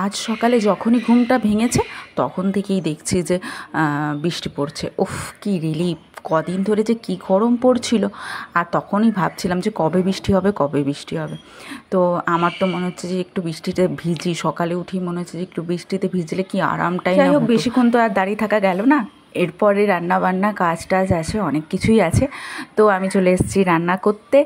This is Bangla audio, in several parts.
আজ সকালে যখনই ঘুমটা ভেঙেছে তখন থেকেই দেখছি যে বৃষ্টি পড়ছে। উফ, কি রিলিফ! কদিন ধরে যে কী গরম পড়ছিল, আর তখনই ভাবছিলাম যে কবে বৃষ্টি হবে, কবে বৃষ্টি হবে। তো আমার তো মনে হচ্ছে যে একটু বৃষ্টিতে ভিজি, সকালে উঠেই মনে হচ্ছে যে একটু বৃষ্টিতে ভিজলে কি আরামটাই না। যাই হোক, বেশিক্ষণ তো আর দাঁড়িয়ে থাকা গেল না। এরপরে রান্নাবান্না কাজ টাজ আছে, অনেক কিছুই আছে। তো আমি চলে এসেছি রান্না করতে।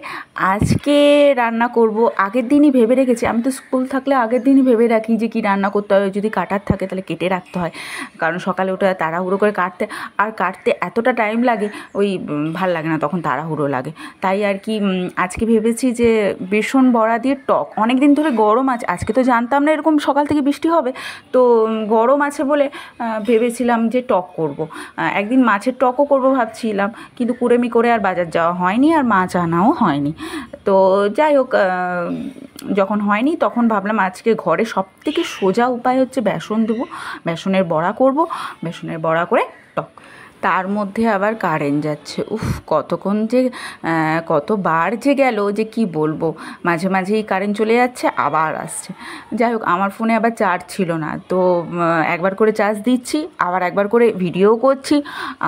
আজকে রান্না করব, আগের দিনই ভেবে রেখেছি। আমি তো স্কুল থাকলে আগের দিনই ভেবে রাখি যে কী রান্না করতে হবে। যদি কাটার থাকে তাহলে কেটে রাখতে হয়, কারণ সকালে উঠে তাড়াহুড়ো করে কাটতে এতটা টাইম লাগে, ওই ভাল লাগে না, তখন তাড়াহুড়ো লাগে। তাই আর কি আজকে ভেবেছি যে বেসন বড়া দিয়ে টক। অনেক দিন ধরে গরম আছে, আজকে তো জানতাম না এরকম সকাল থেকে বৃষ্টি হবে, তো গরম আছে বলে ভেবেছিলাম যে টক করব। একদিন মাছের টকও করব ভাবছিলাম, কিন্তু কুড়েমি করে আর বাজার যাওয়া হয়নি, আর মাছ আনাও হয়নি। তো যাই হোক, যখন হয়নি তখন ভাবলাম আজকে ঘরে সবথেকে সোজা উপায় হচ্ছে বেসন দেবো, বেসনের বড়া করব, বেসনের বড়া করে টক। তার মধ্যে আবার কারেন্ট যাচ্ছে। উফ, কতক্ষণ যে কতবার যে গেল যে কি বলবো। মাঝে মাঝেই কারেন্ট চলে যাচ্ছে, আবার আসছে। যাই হোক, আমার ফোনে আবার চার্জ ছিল না, তো একবার করে চার্জ দিচ্ছি, আবার একবার করে ভিডিও করছি,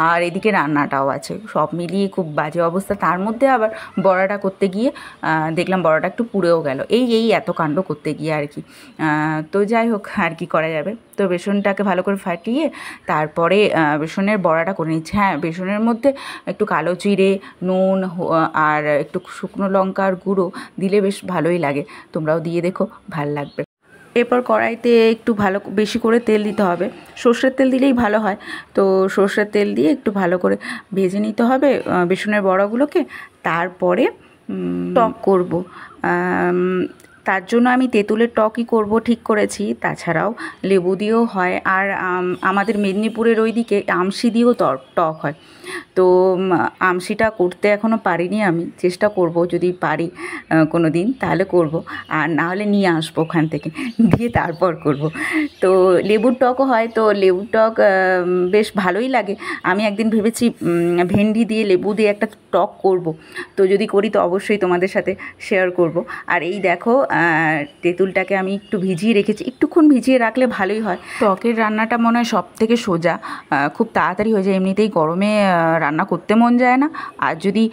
আর এদিকে রান্নাটাও আছে। সব মিলিয়ে খুব বাজে অবস্থা। তার মধ্যে আবার বড়াটা করতে গিয়ে দেখলাম বড়াটা একটু পুড়েও গেল। এই এত কাণ্ড করতে গিয়ে আর কি। তো যাই হোক, আর কি করা যাবে। তো বেসনটাকে ভালো করে ফাটিয়ে তারপরে বেসনের বড়াটা করে নিচ্ছি। হ্যাঁ, বেসনের মধ্যে একটু কালো জিরে, নুন আর একটু শুকনো লঙ্কার গুঁড়ো দিলে বেশ ভালোই লাগে। তোমরাও দিয়ে দেখো, ভাল লাগবে। এরপর কড়াইতে একটু বেশি করে তেল দিতে হবে। সর্ষের তেল দিলেই ভালো হয়। তো সর্ষের তেল দিয়ে একটু ভালো করে ভেজে নিতে হবে বেসনের বড়াগুলোকে। তারপরে টক করব। তার জন্য আমি তেঁতুলের টকই করব ঠিক করেছি। তাছাড়াও লেবু দিয়েও হয়, আর আমাদের মেদিনীপুরের ওই দিকে আমশি দিয়েও টক হয়। তো আমশিটা করতে এখনও পারিনি, আমি চেষ্টা করব, যদি পারি কোনো দিন তাহলে করব, আর না হলে নিয়ে আসবো ওখান থেকে, দিয়ে তারপর করব। তো লেবুর টকও হয়, তো লেবুর টক বেশ ভালোই লাগে। আমি একদিন ভেবেছি ভেন্ডি দিয়ে লেবু দিয়ে একটা টক করব। তো যদি করি তো অবশ্যই তোমাদের সাথে শেয়ার করব। আর এই দেখো, তেঁতুলটাকে আমি একটু ভিজিয়ে রেখেছি, একটুক্ষণ ভিজিয়ে রাখলে ভালোই হয়। টকের রান্নাটা মনে হয় সব থেকে সোজা, খুব তাড়াতাড়ি হয়ে যায়। এমনিতেই গরমে রান্না করতে মন যায় না, আর যদি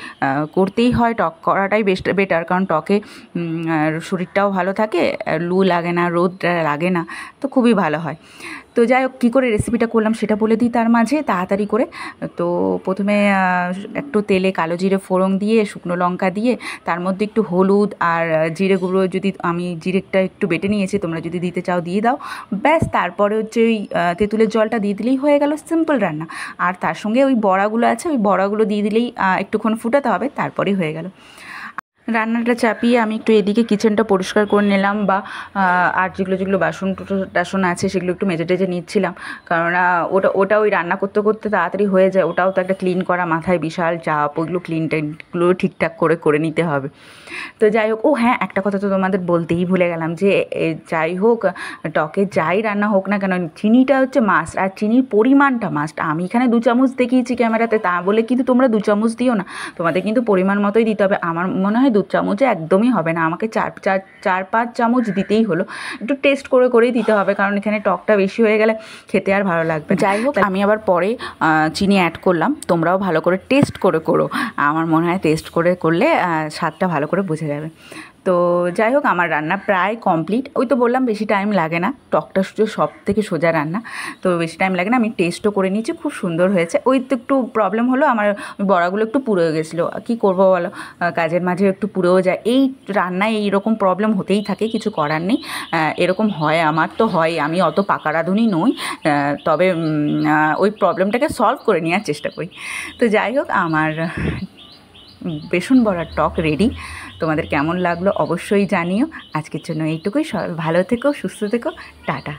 করতেই হয় টক করাটাই বেটার, কারণ টকে শরীরটাও ভালো থাকে, লু লাগে না, রোদ লাগে না, তো খুবই ভালো হয়। তো যাই হোক, কী করে রেসিপিটা করলাম সেটা বলে দিই তার মাঝে তাড়াতাড়ি করে। তো প্রথমে একটু তেলে কালো জিরে ফোড়ন দিয়ে, শুকনো লঙ্কা দিয়ে, তার মধ্যে একটু হলুদ আর জিরে গুঁড়ো, যদি আমি জিরেটা একটু বেটে নিয়েছি, তোমরা যদি দিতে চাও দিয়ে দাও, ব্যাস। তারপরে হচ্ছে ওই তেঁতুলের জলটা দিয়ে দিলেই হয়ে গেল, সিম্পল রান্না। আর তার সঙ্গে ওই বড়াগুলো আছে, ওই বড়াগুলো দিয়ে দিলেই একটুক্ষণ ফুটাতে হবে, তারপরেই হয়ে গেল। রান্নাটা চাপিয়ে আমি একটু এদিকে কিচেনটা পরিষ্কার করে নিলাম, বা আর যেগুলো বাসন টাসন আছে সেগুলো একটু মেজে টেজে নিচ্ছিলাম, কারণ ওটা ওই রান্না করতে করতে তাড়াতাড়ি হয়ে যায়। ওটাও তো একটা ক্লিন করা, মাথায় বিশাল চাপ, ওইগুলো ক্লিনগুলো ঠিকঠাক করে নিতে হবে। তো যাই হোক, ও হ্যাঁ, একটা কথা তো তোমাদের বলতেই ভুলে গেলাম, যে যাই হোক, টকে যাই রান্না হোক না কেন, চিনিটা হচ্ছে মাস্ট, আর চিনির পরিমাণটা মাস্ট। আমি এখানে 2 চামচ দেখিয়েছি ক্যামেরাতে, তা বলে কিন্তু তোমরা 2 চামচ দিও না, তোমাদের কিন্তু পরিমাণ মতোই দিতে হবে। আমার মনে হয় 2 চামচে একদমই হবে না, আমাকে 4-5 চামচ দিতেই হলো। একটু টেস্ট করেই দিতে হবে, কারণ এখানে টকটা বেশি হয়ে গেলে খেতে আর ভালো লাগবে। যাই হোক, আমি আবার পরে চিনি অ্যাড করলাম, তোমরাও ভালো করে টেস্ট করো। আমার মনে হয় টেস্ট করলে স্বাদটা ভালো করে বোঝা যাবে। তো যাই হোক, আমার রান্না প্রায় কমপ্লিট। ওই তো বললাম বেশি টাইম লাগে না, টকটা সব থেকে সোজা রান্না, তো বেশি টাইম লাগে না। আমি টেস্টও করে নিয়েছি, খুব সুন্দর হয়েছে। ওই তো একটু প্রবলেম হলো, আমার বড়াগুলো একটু পুড়ে গেছিলো, কী করবো বলো, কাজের মাঝে একটু পুড়েও যায়। এই রান্নায় এইরকম প্রবলেম হতেই থাকে, কিছু করার নেই। এরকম হয়, আমার তো হয়, আমি অত পাকা রাঁধুনি নই, তবে ওই প্রবলেমটাকে সলভ করে নেওয়ার চেষ্টা করি। তো যাই হোক, আমার বেসন বড়ার টক রেডি। তোমাদের কেমন লাগলো অবশ্যই জানিও। আজকের জন্য এইটুকুই। সবাই ভালো থেকো, সুস্থ থেকো, টাটা।